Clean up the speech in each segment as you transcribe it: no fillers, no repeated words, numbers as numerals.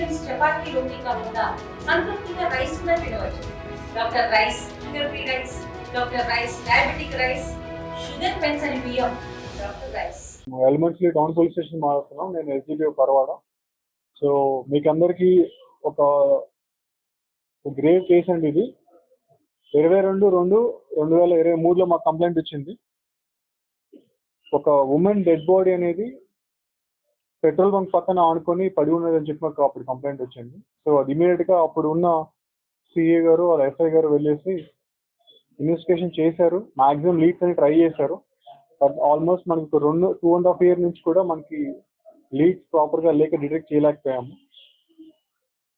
Patients chapati రోటీ కాకుండా సంతృప్తిగా rice కూడా తినవచ్చు. Doctor rice, sugar free rice, doctor rice, diabetic rice, sugar పెంచని బియ్యం, డాక్టర్ రైస్. ఎలిమెంట్స్లీ టౌన్ పోలీస్ స్టేషన్ మాట్లాడుతున్నాం. నేను ఎస్జిపిఓ పరవాడ. సో మీకు అందరికీ ఒక గ్రేవ్ కేసు అండి. ఇది 22/2/2023లో మాకు కంప్లైంట్ వచ్చింది. ఒక ఉమెన్ డెడ్ బాడీ అనేది పెట్రోల్ బంక్ పక్కన ఆనుకొని పడి ఉన్నదని చెప్పి మాకు అప్పుడు కంప్లైంట్ వచ్చింది. సో అది ఇమీడియట్గా అప్పుడు ఉన్న సిఏ గారు వాళ్ళ ఎస్ఐ గారు వెళ్ళేసి ఇన్వెస్టిగేషన్ చేశారు. మాక్సిమం లీడ్స్ అని ట్రై చేశారు. బట్ ఆల్మోస్ట్ మనకి 2.5 years నుంచి కూడా మనకి లీడ్స్ ప్రాపర్గా లేక డిటెక్ట్ చేయలేకపోయాము.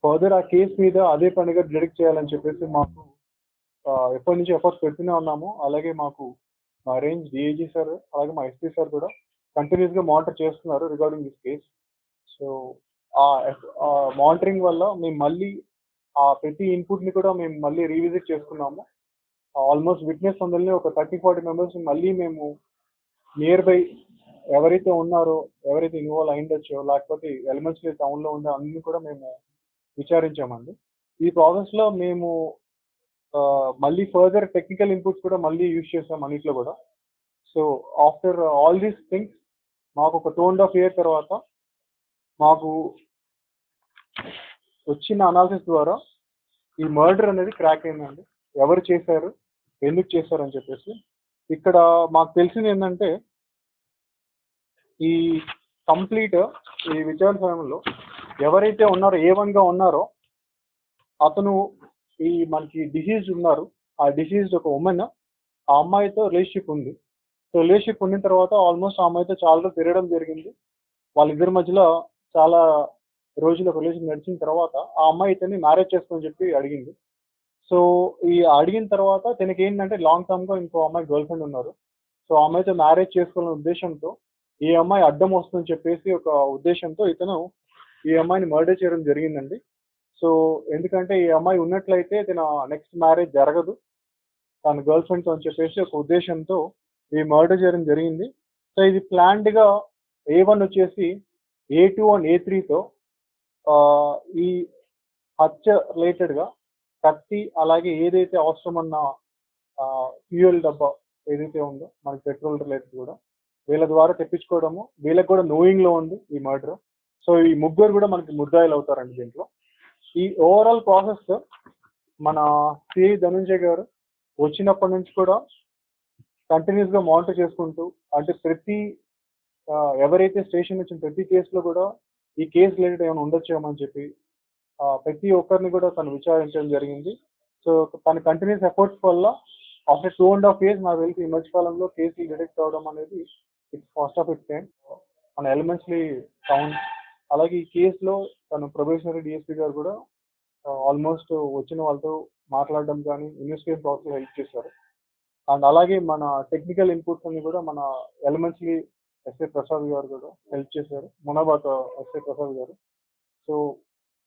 ఫర్దర్ ఆ కేసు మీద అదే పనిగా డిటెక్ట్ చేయాలని చెప్పేసి మాకు ఎప్పటి నుంచి ఎఫర్ట్స్ పెడుతూనే ఉన్నాము. అలాగే మాకు మా రేంజ్ డిఐజీ సార్ అలాగే మా ఎస్పీ సార్ కూడా కంటిన్యూస్గా మానిటర్ చేస్తున్నారు రిగార్డింగ్ దిస్ కేస్. సో ఆ మానిటరింగ్ వల్ల మేము మళ్ళీ ఆ ప్రతి ఇన్పుట్ని కూడా మేము మళ్ళీ రీవిజిట్ చేసుకున్నాము. ఆల్మోస్ట్ విట్నెస్ అందరినీ ఒక 30-40 మెంబర్స్ మళ్ళీ మేము నియర్ బై ఎవరైతే ఉన్నారో, ఎవరైతే ఇన్వాల్వ్ అయిండొచ్చో, లేకపోతే ఎలిమెంట్స్లీ టౌన్లో ఉండే అన్ని కూడా మేము విచారించామండి. ఈ ప్రాసెస్లో మేము మళ్ళీ ఫర్దర్ టెక్నికల్ ఇన్పుట్స్ కూడా మళ్ళీ యూజ్ చేసాం అన్నిట్లో కూడా. So after all these things మాకు ఒక 2.5 years తర్వాత మాకు వచ్చిన అనాలిసిస్ ద్వారా ఈ మర్డర్ అనేది క్రాక్ అయిందండి. ఎవరు చేశారు, ఎందుకు చేశారు అని చెప్పేసి. ఇక్కడ మాకు తెలిసింది ఏంటంటే ఈ కంప్లీట్ ఈ విచారణ సమయంలో ఎవరైతే ఉన్నారో A1గా ఉన్నారో అతను ఈ మనకి డిసీజ్ ఉన్నారు. ఆ డిసీజ్ ఒక ఉమెన్. ఆ అమ్మాయితో రిలేషన్షిప్ ఉంది. సో రిలేషన్షిప్ ఉన్న తర్వాత ఆల్మోస్ట్ ఆ అమ్మాయితో చాలా రోజులు తిరగడం జరిగింది. వాళ్ళిద్దరి మధ్యలో చాలా రోజులు ఒక రిలేషన్ నడిచిన తర్వాత ఆ అమ్మాయి ఇతన్ని మ్యారేజ్ చేసుకోని చెప్పి అడిగింది. సో ఈ అడిగిన తర్వాత తనకి ఏంటంటే లాంగ్ టర్మ్గా ఇంకో అమ్మాయి గర్ల్ ఫ్రెండ్ ఉన్నారు. సో ఆ అమ్మాయితో మ్యారేజ్ చేసుకోవాలనే ఉద్దేశంతో ఈ అమ్మాయి అడ్డం వస్తుందని చెప్పేసి ఒక ఉద్దేశంతో ఇతను ఈ అమ్మాయిని మర్డర్ చేయడం జరిగిందండి. సో ఎందుకంటే ఈ అమ్మాయి ఉన్నట్లయితే తన నెక్స్ట్ మ్యారేజ్ జరగదు తన గర్ల్ ఫ్రెండ్తో అని చెప్పేసి ఒక ఉద్దేశంతో ఈ మర్డర్ చేయడం జరిగింది. సో ఇది ప్లాన్డ్గా A1 వచ్చేసి A2 అండ్ A3తో ఈ హత్య రిలేటెడ్గా కత్తి అలాగే ఏదైతే అవసరమన్న ఫ్యూయల్ డబ్బా ఏదైతే ఉందో మనకి పెట్రోల్ రిలేటెడ్ కూడా వీళ్ళ ద్వారా తెప్పించుకోవడము, వీళ్ళకి కూడా నోయింగ్లో ఉంది ఈ మర్డర్. సో ఈ ముగ్గురు కూడా మనకి ముద్దాయిలు అవుతారండి దీంట్లో. ఈ ఓవరాల్ ప్రాసెస్ మన సిఐ ధనంజయ్ గారు వచ్చినప్పటి నుంచి కూడా కంటిన్యూస్గా మానిటర్ చేసుకుంటూ అంటే ప్రతి ఎవరైతే స్టేషన్ వచ్చిన ప్రతి కేసులో కూడా ఈ కేసు రిలేటెడ్ ఏమైనా ఉండొచ్చేమని చెప్పి ప్రతి ఒక్కరిని కూడా తను విచారించడం జరిగింది. సో తన కంటిన్యూస్ ఎఫర్ట్స్ వల్ల ఆఫ్టర్ 2.5 years నాకు తెలిసి ఈ మధ్యకాలంలో కేసులు డిటెక్ట్ అవ్వడం అనేది it's first of it's kind మన ఎలిమెంట్స్లీ టౌన్. అలాగే ఈ కేసులో తను ప్రొబేషనరీ డిఎస్పీ గారు కూడా ఆల్మోస్ట్ వచ్చిన వాళ్ళతో మాట్లాడడం కానీ ఇన్వెస్టిగేషన్ ప్రాసెస్ హెల్ప్ చేశారు. అండ్ అలాగే మన టెక్నికల్ ఇన్పుట్స్ అన్ని కూడా మన ఎలిమెంట్స్లీ ఎస్ఏ ప్రసాద్ గారు కూడా హెల్ప్ చేశారు, మునాబాద్ ఎస్ఏ ప్రసాద్ గారు. సో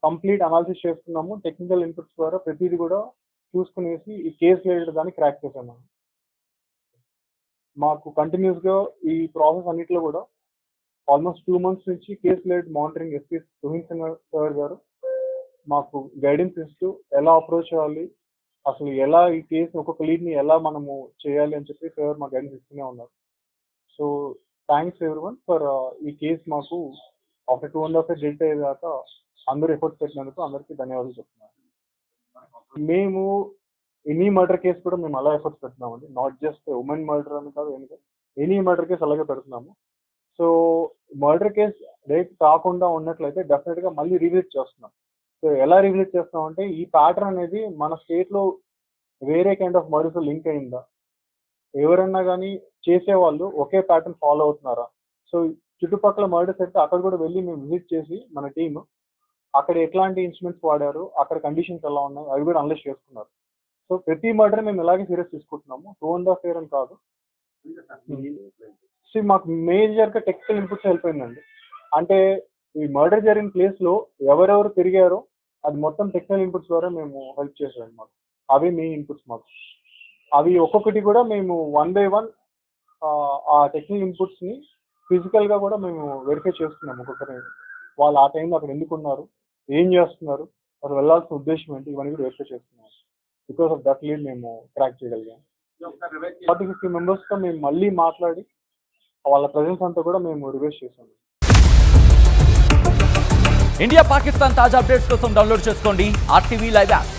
కంప్లీట్ అనాలిసిస్ చేసుకున్నాము. టెక్నికల్ ఇన్పుట్స్ ద్వారా ప్రతిదీ కూడా చూసుకునేసి ఈ కేసు రిలేటెడ్ దాన్ని క్రాక్ చేసాము. మాకు కంటిన్యూస్గా ఈ ప్రాసెస్ అన్నింటిలో కూడా ఆల్మోస్ట్ 2 months నుంచి case related monitoring SP Rohit Singh sir గారు మాకు గైడెన్స్ ఇస్తూ ఎలా అప్రోచ్ అవ్వాలి, అసలు ఎలా ఈ కేసు ఒక్కొక్క లీడ్ని ఎలా మనము చేయాలి అని చెప్పి సార్ మాకు గైడెన్స్ ఇస్తూనే ఉన్నారు. సో థ్యాంక్స్ ఎవ్రీవన్ ఫర్ ఈ కేసు మాకు ఆఫ్టర్ 2.5 years డెలిట్ అయ్యేదాకా అందరూ ఎఫర్ట్స్ పెట్టినందుకు అందరికీ ధన్యవాదాలు చెప్తున్నాను. మేము ఎనీ మర్డర్ కేసు కూడా మేము అలా ఎఫర్ట్స్ పెడుతున్నామండి. నాట్ జస్ట్ ఉమెన్ మర్డర్ అని కాదు, ఎనీ మర్డర్ కేసు అలాగే పెడుతున్నాము. సో మర్డర్ కేసు రేట్ కాకుండా ఉన్నట్లయితే డెఫినెట్గా మళ్ళీ రివిజిట్ చేస్తున్నాం. సో ఎలా రివిజిట్ చేస్తున్నాం అంటే ఈ ప్యాటర్న్ అనేది మన స్టేట్లో వేరే కైండ్ ఆఫ్ మర్డర్స్ లింక్ అయిందా, ఎవరన్నా కానీ చేసేవాళ్ళు ఒకే ప్యాటర్న్ ఫాలో అవుతున్నారా. సో చుట్టుపక్కల మర్డర్స్ అయితే అక్కడ కూడా వెళ్ళి మేము విజిట్ చేసి మన టీమ్ అక్కడ ఎట్లాంటి ఇన్స్ట్రుమెంట్స్ వాడారు, అక్కడ కండిషన్స్ ఎలా ఉన్నాయి అవి కూడా అనలైజ్ చేసుకున్నారు. సో ప్రతి మర్డర్ మేము ఇలాగే సీరియస్ తీసుకుంటున్నాము. 2.5 years అని కాదు. సో మాకు మేజర్గా టెక్నికల్ ఇన్పుట్స్ హెల్ప్ అయిందండి. అంటే ఈ మర్డర్ జరిగిన ప్లేస్లో ఎవరెవరు తిరిగారో అది మొత్తం టెక్నికల్ ఇన్పుట్స్ ద్వారా మేము హెల్ప్ చేసాం మాకు. అవి మెయిన్ ఇన్పుట్స్ మాకు. అవి ఒక్కొక్కటి కూడా మేము 1 by 1 ఆ టెక్నికల్ ఇన్పుట్స్ని ఫిజికల్గా కూడా మేము వెరిఫై చేస్తున్నాము. ఒక్కొక్కరి వాళ్ళు ఆ టైంలో అక్కడ ఎందుకు ఉన్నారు, ఏం చేస్తున్నారు, వాళ్ళు వెళ్ళాల్సిన ఉద్దేశం ఏంటి, ఇవన్నీ కూడా వెరిఫై చేస్తున్నాం. బికాస్ ఆఫ్ దట్ లీడ్ మేము క్రాక్ చేయగలిగాం. 40-50 మెంబర్స్తో మేము మళ్ళీ మాట్లాడి వాళ్ళ ప్రజెన్స్ అంతా కూడా మేము రిక్వెస్ట్ చేసాము. ఇండియా పాకిస్తాన్ తాజా అప్డేట్స్ కోసం డౌన్లోడ్ చేసుకోండి RTV లైవ్ యాప్.